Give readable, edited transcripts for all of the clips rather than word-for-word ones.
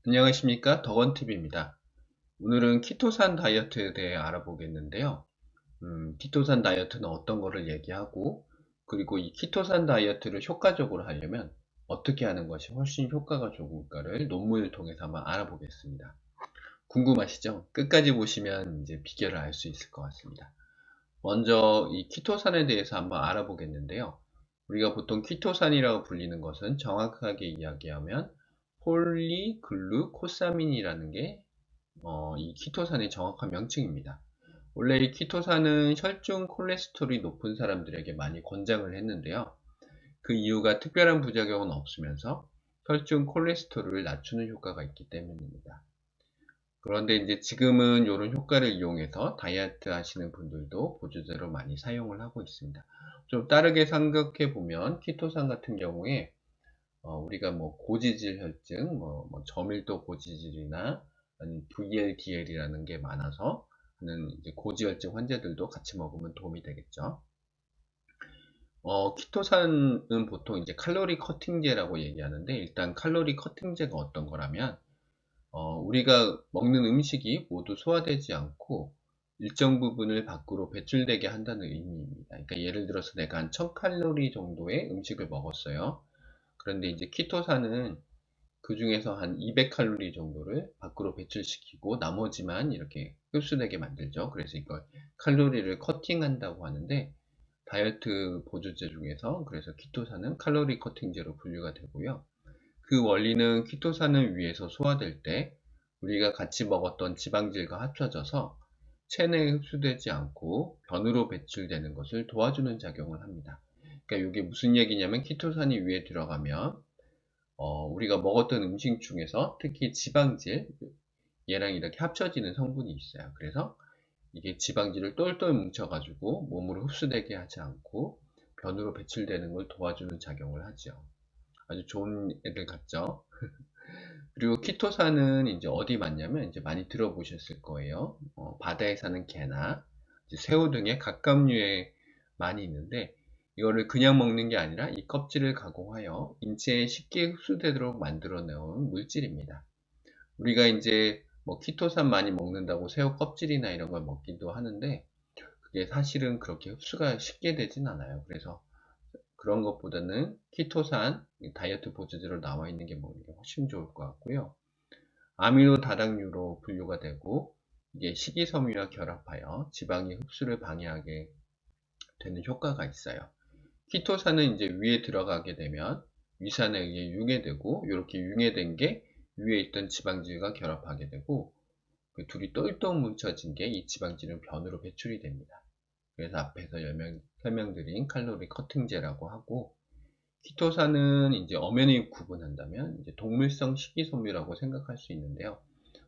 안녕하십니까, 덕원TV입니다. 오늘은 키토산 다이어트에 대해 알아보겠는데요. 키토산 다이어트는 어떤 거를 얘기하고, 그리고 이 키토산 다이어트를 효과적으로 하려면 어떻게 하는 것이 훨씬 효과가 좋을까를 논문을 통해서 한번 알아보겠습니다. 궁금하시죠? 끝까지 보시면 이제 비결을 알 수 있을 것 같습니다. 먼저 이 키토산에 대해서 한번 알아보겠는데요. 우리가 보통 키토산이라고 불리는 것은 정확하게 이야기하면 폴리글루코사민이라는 게 이 키토산의 정확한 명칭입니다. 원래 이 키토산은 혈중 콜레스테롤이 높은 사람들에게 많이 권장을 했는데요. 그 이유가 특별한 부작용은 없으면서 혈중 콜레스테롤을 낮추는 효과가 있기 때문입니다. 그런데 이제 지금은 이런 효과를 이용해서 다이어트 하시는 분들도 보조제로 많이 사용을 하고 있습니다. 좀 다르게 생각해 보면 키토산 같은 경우에 우리가 뭐 고지질 혈증, 뭐 저밀도 고지질이나 아니면 VLDL이라는 게 많아서 하는 이제 고지혈증 환자들도 같이 먹으면 도움이 되겠죠. 키토산은 보통 이제 칼로리 커팅제라고 얘기하는데 일단 칼로리 커팅제가 어떤 거라면 우리가 먹는 음식이 모두 소화되지 않고 일정 부분을 밖으로 배출되게 한다는 의미입니다. 그러니까 예를 들어서 내가 한 1000칼로리 정도의 음식을 먹었어요. 그런데 이제 키토산은 그 중에서 한 200칼로리 정도를 밖으로 배출시키고 나머지만 이렇게 흡수되게 만들죠. 그래서 이걸 칼로리를 커팅한다고 하는데 다이어트 보조제 중에서 그래서 키토산은 칼로리 커팅제로 분류가 되고요. 그 원리는 키토산을 위해서 소화될 때 우리가 같이 먹었던 지방질과 합쳐져서 체내에 흡수되지 않고 변으로 배출되는 것을 도와주는 작용을 합니다. 그러니까 이게 무슨 얘기냐면 키토산이 위에 들어가면 우리가 먹었던 음식 중에서 특히 지방질 얘랑 이렇게 합쳐지는 성분이 있어요. 그래서 이게 지방질을 똘똘 뭉쳐가지고 몸으로 흡수되게 하지 않고 변으로 배출되는 걸 도와주는 작용을 하죠. 아주 좋은 애들 같죠? 그리고 키토산은 이제 어디 많냐면 이제 많이 들어보셨을 거예요. 바다에 사는 게나 이제 새우 등의 갑각류에 많이 있는데 이거를 그냥 먹는 게 아니라 이 껍질을 가공하여 인체에 쉽게 흡수되도록 만들어 놓은 물질입니다. 우리가 이제 뭐 키토산 많이 먹는다고 새우 껍질이나 이런 걸 먹기도 하는데 그게 사실은 그렇게 흡수가 쉽게 되진 않아요. 그래서 그런 것보다는 키토산 다이어트 보조제로 나와 있는 게 먹는 게 훨씬 좋을 것 같고요. 아미노 다당류로 분류가 되고 이게 식이섬유와 결합하여 지방의 흡수를 방해하게 되는 효과가 있어요. 키토산은 이제 위에 들어가게 되면 위산에 의해 융해되고 이렇게 융해된 게 위에 있던 지방질과 결합하게 되고 그 둘이 똘똘 뭉쳐진 게 이 지방질은 변으로 배출이 됩니다. 그래서 앞에서 설명드린 칼로리 커팅제라고 하고 키토산은 이제 엄연히 구분한다면 이제 동물성 식이섬유라고 생각할 수 있는데요.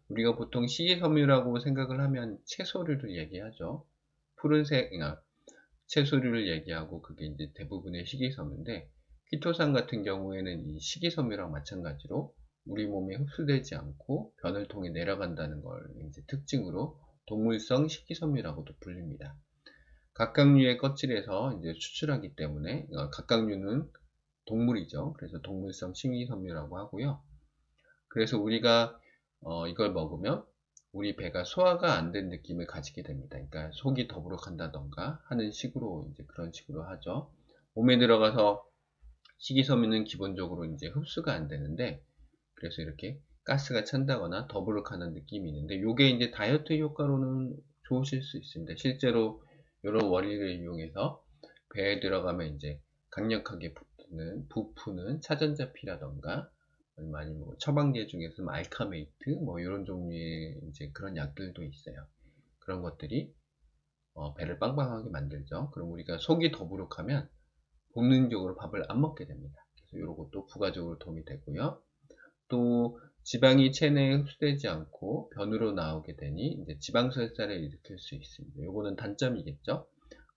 우리가 보통 식이섬유라고 생각을 하면 채소류를 얘기하죠. 푸른색, 채소류를 얘기하고 그게 이제 대부분의 식이섬유인데 키토산 같은 경우에는 이 식이섬유랑 마찬가지로 우리 몸에 흡수되지 않고 변을 통해 내려간다는 걸 이제 특징으로 동물성 식이섬유라고도 불립니다. 각각류의 껍질에서 이제 추출하기 때문에 각각류는 동물이죠. 그래서 동물성 식이섬유라고 하고요. 그래서 우리가 이걸 먹으면 우리 배가 소화가 안 된 느낌을 가지게 됩니다. 그러니까 속이 더부룩한다던가 하는 식으로 이제 그런 식으로 하죠. 몸에 들어가서 식이섬유는 기본적으로 이제 흡수가 안 되는데 그래서 이렇게 가스가 찬다거나 더부룩하는 느낌이 있는데 이게 이제 다이어트 효과로는 좋으실 수 있습니다. 실제로 이런 원리를 이용해서 배에 들어가면 이제 강력하게 부푸는 차전자피라던가 아니면 뭐 처방제 중에서 알카메이트 뭐 이런 종류의 이제 그런 약들도 있어요. 그런 것들이 배를 빵빵하게 만들죠. 그럼 우리가 속이 더부룩하면 본능적으로 밥을 안 먹게 됩니다. 그래서 이런 것도 부가적으로 도움이 되고요. 또 지방이 체내에 흡수되지 않고 변으로 나오게 되니 이제 지방설사를 일으킬 수 있습니다. 요거는 단점이겠죠.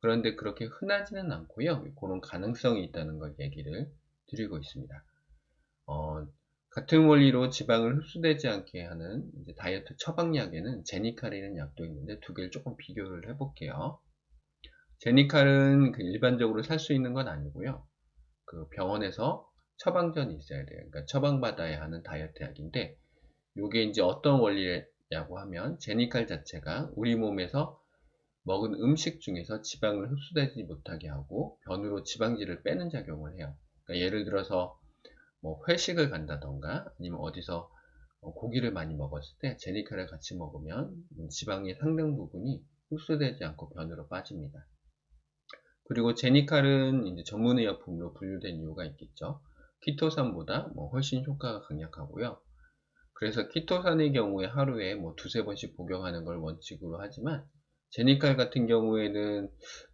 그런데 그렇게 흔하지는 않고요. 그런 가능성이 있다는 걸 얘기를 드리고 있습니다. 어, 같은 원리로 지방을 흡수되지 않게 하는 이제 다이어트 처방약에는 제니칼이라는 약도 있는데 두 개를 조금 비교를 해볼게요. 제니칼은 그 일반적으로 살 수 있는 건 아니고요. 그 병원에서 처방전이 있어야 돼요. 그러니까 처방받아야 하는 다이어트 약인데 요게 이제 어떤 원리냐고 하면 제니칼 자체가 우리 몸에서 먹은 음식 중에서 지방을 흡수되지 못하게 하고 변으로 지방질을 빼는 작용을 해요. 그러니까 예를 들어서 뭐 회식을 간다던가 아니면 어디서 고기를 많이 먹었을 때 제니칼을 같이 먹으면 지방의 상당 부분이 흡수되지 않고 변으로 빠집니다. 그리고 제니칼은 이제 전문의약품으로 분류된 이유가 있겠죠. 키토산보다 뭐 훨씬 효과가 강력하고요. 그래서 키토산의 경우에 하루에 뭐 두세 번씩 복용하는 걸 원칙으로 하지만 제니칼 같은 경우에는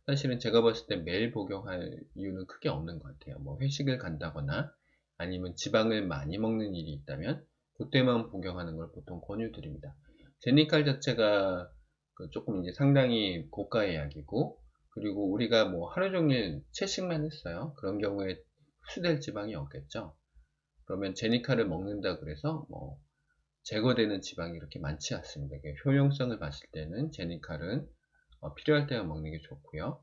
사실은 제가 봤을 때 매일 복용할 이유는 크게 없는 것 같아요. 뭐 회식을 간다거나 아니면 지방을 많이 먹는 일이 있다면 그때만 복용하는 걸 보통 권유드립니다. 제니칼 자체가 조금 이제 상당히 고가의 약이고 그리고 우리가 뭐 하루 종일 채식만 했어요. 그런 경우에 흡수될 지방이 없겠죠. 그러면 제니칼을 먹는다 그래서 뭐 제거되는 지방이 그렇게 많지 않습니다. 효용성을 봤을 때는 제니칼은 필요할 때만 먹는 게 좋고요.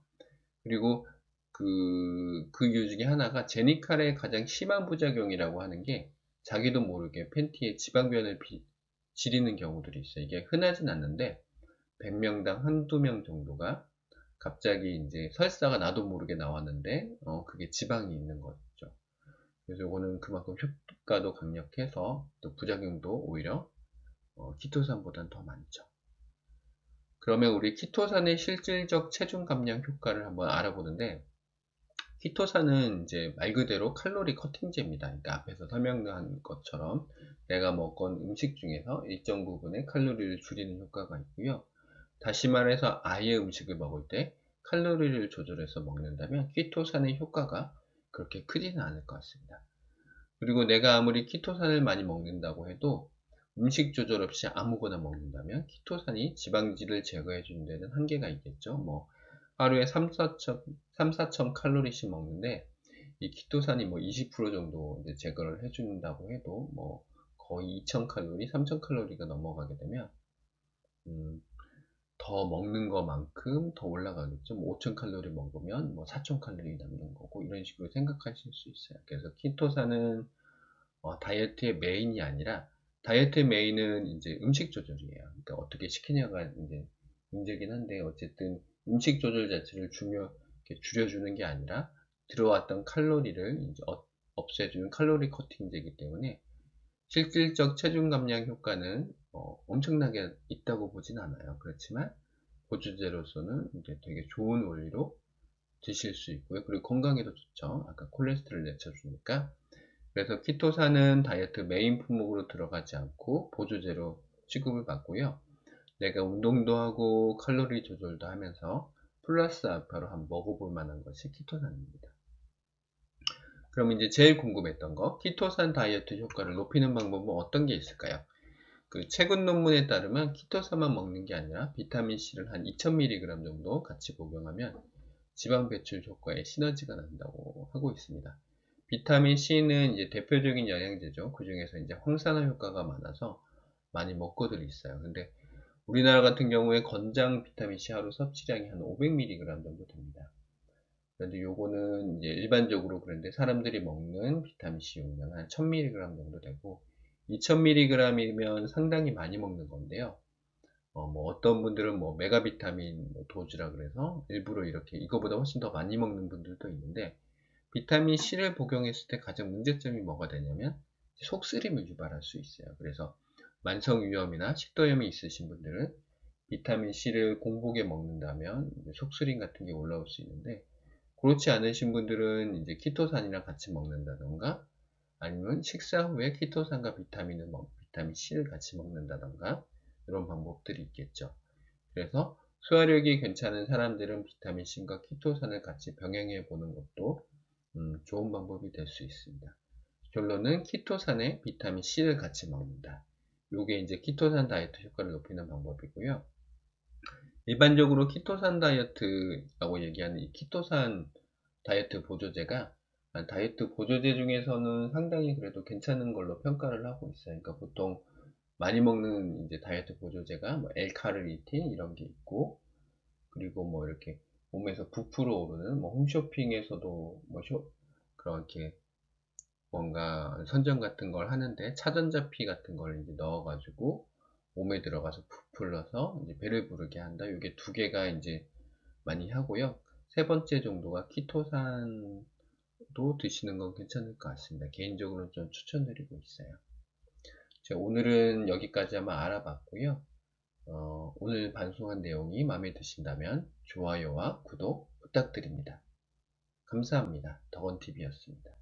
그리고 그 이유 중에 하나가 제니칼의 가장 심한 부작용이라고 하는 게 자기도 모르게 팬티에 지방변을 지리는 경우들이 있어요. 이게 흔하진 않는데 100명당 한두 명 정도가 갑자기 이제 설사가 나도 모르게 나왔는데 그게 지방이 있는 거죠. 그래서 이거는 그만큼 효과도 강력해서 또 부작용도 오히려 키토산보다는 더 많죠. 그러면 우리 키토산의 실질적 체중 감량 효과를 한번 알아보는데 키토산은 이제 말 그대로 칼로리 커팅제입니다. 그러니까 앞에서 설명한 것처럼 내가 먹은 음식 중에서 일정 부분의 칼로리를 줄이는 효과가 있고요. 다시 말해서 아예 음식을 먹을 때 칼로리를 조절해서 먹는다면 키토산의 효과가 그렇게 크지는 않을 것 같습니다. 그리고 내가 아무리 키토산을 많이 먹는다고 해도 음식 조절 없이 아무거나 먹는다면 키토산이 지방질을 제거해 주는 데는 한계가 있겠죠. 뭐 하루에 3, 4천 칼로리씩 먹는데 이 키토산이 뭐 20% 정도 이제 제거를 해 준다고 해도 뭐 거의 2,000 칼로리, 3,000 칼로리가 넘어가게 되면 더 먹는 것만큼 더 올라가겠죠. 뭐 5,000 칼로리 먹으면 뭐 4,000 칼로리 남는 거고 이런 식으로 생각하실 수 있어요. 그래서 키토산은 다이어트의 메인이 아니라 다이어트의 메인은 이제 음식 조절이에요. 그러니까 어떻게 시키냐가 이제 문제긴 한데 어쨌든 음식 조절 자체를 줄여주는 게 아니라 들어왔던 칼로리를 이제 없애주는 칼로리 커팅제이기 때문에 실질적 체중 감량 효과는 엄청나게 있다고 보진 않아요. 그렇지만 보조제로서는 이제 되게 좋은 원리로 드실 수 있고요. 그리고 건강에도 좋죠. 아까 콜레스테롤 낮춰주니까. 그래서 키토산은 다이어트 메인 품목으로 들어가지 않고 보조제로 취급을 받고요. 내가 운동도 하고 칼로리 조절도 하면서 플러스 알파로 한번 먹어볼 만한 것이 키토산입니다. 그럼 이제 제일 궁금했던 거, 키토산 다이어트 효과를 높이는 방법은 어떤 게 있을까요? 그 최근 논문에 따르면 키토산만 먹는 게 아니라 비타민C를 한 2000mg 정도 같이 복용하면 지방 배출 효과에 시너지가 난다고 하고 있습니다. 비타민C는 이제 대표적인 영양제죠. 그 중에서 이제 황산화 효과가 많아서 많이 먹고들 있어요. 근데 우리나라 같은 경우에 권장 비타민C 하루 섭취량이 한 500mg 정도 됩니다. 그런데 요거는 이제 일반적으로 그런데 사람들이 먹는 비타민C 용량은 한 1000mg 정도 되고 2000mg이면 상당히 많이 먹는 건데요. 뭐 어떤 분들은 뭐 메가비타민 뭐 도주라 그래서 일부러 이렇게 이거보다 훨씬 더 많이 먹는 분들도 있는데 비타민C를 복용했을 때 가장 문제점이 뭐가 되냐면 속쓰림을 유발할 수 있어요. 그래서 만성위염이나 식도염이 있으신 분들은 비타민C를 공복에 먹는다면 속쓰림 같은 게 올라올 수 있는데 그렇지 않으신 분들은 이제 키토산이랑 같이 먹는다던가 아니면 식사 후에 키토산과 비타민C를 같이 먹는다던가 이런 방법들이 있겠죠. 그래서 소화력이 괜찮은 사람들은 비타민C과 키토산을 같이 병행해 보는 것도 좋은 방법이 될 수 있습니다. 결론은 키토산에 비타민C를 같이 먹는다. 요게 이제 키토산 다이어트 효과를 높이는 방법이고요. 일반적으로 키토산 다이어트라고 얘기하는 이 키토산 다이어트 보조제가 다이어트 보조제 중에서는 상당히 그래도 괜찮은 걸로 평가를 하고 있어요. 그러니까 보통 많이 먹는 이제 다이어트 보조제가 뭐 L카르니틴 이런 게 있고 그리고 뭐 이렇게 몸에서 부풀어 오르는 뭐 홈쇼핑에서도 뭐 그렇게 뭔가 선전 같은 걸 하는데 차전자피 같은 걸 이제 넣어가지고 몸에 들어가서 부풀러서 이제 배를 부르게 한다. 이게 두 개가 이제 많이 하고요. 세 번째 정도가 키토산도 드시는 건 괜찮을 것 같습니다. 개인적으로 좀 추천드리고 있어요. 제가 오늘은 여기까지 한번 알아봤고요. 오늘 방송한 내용이 마음에 드신다면 좋아요와 구독 부탁드립니다. 감사합니다. 덕원TV였습니다.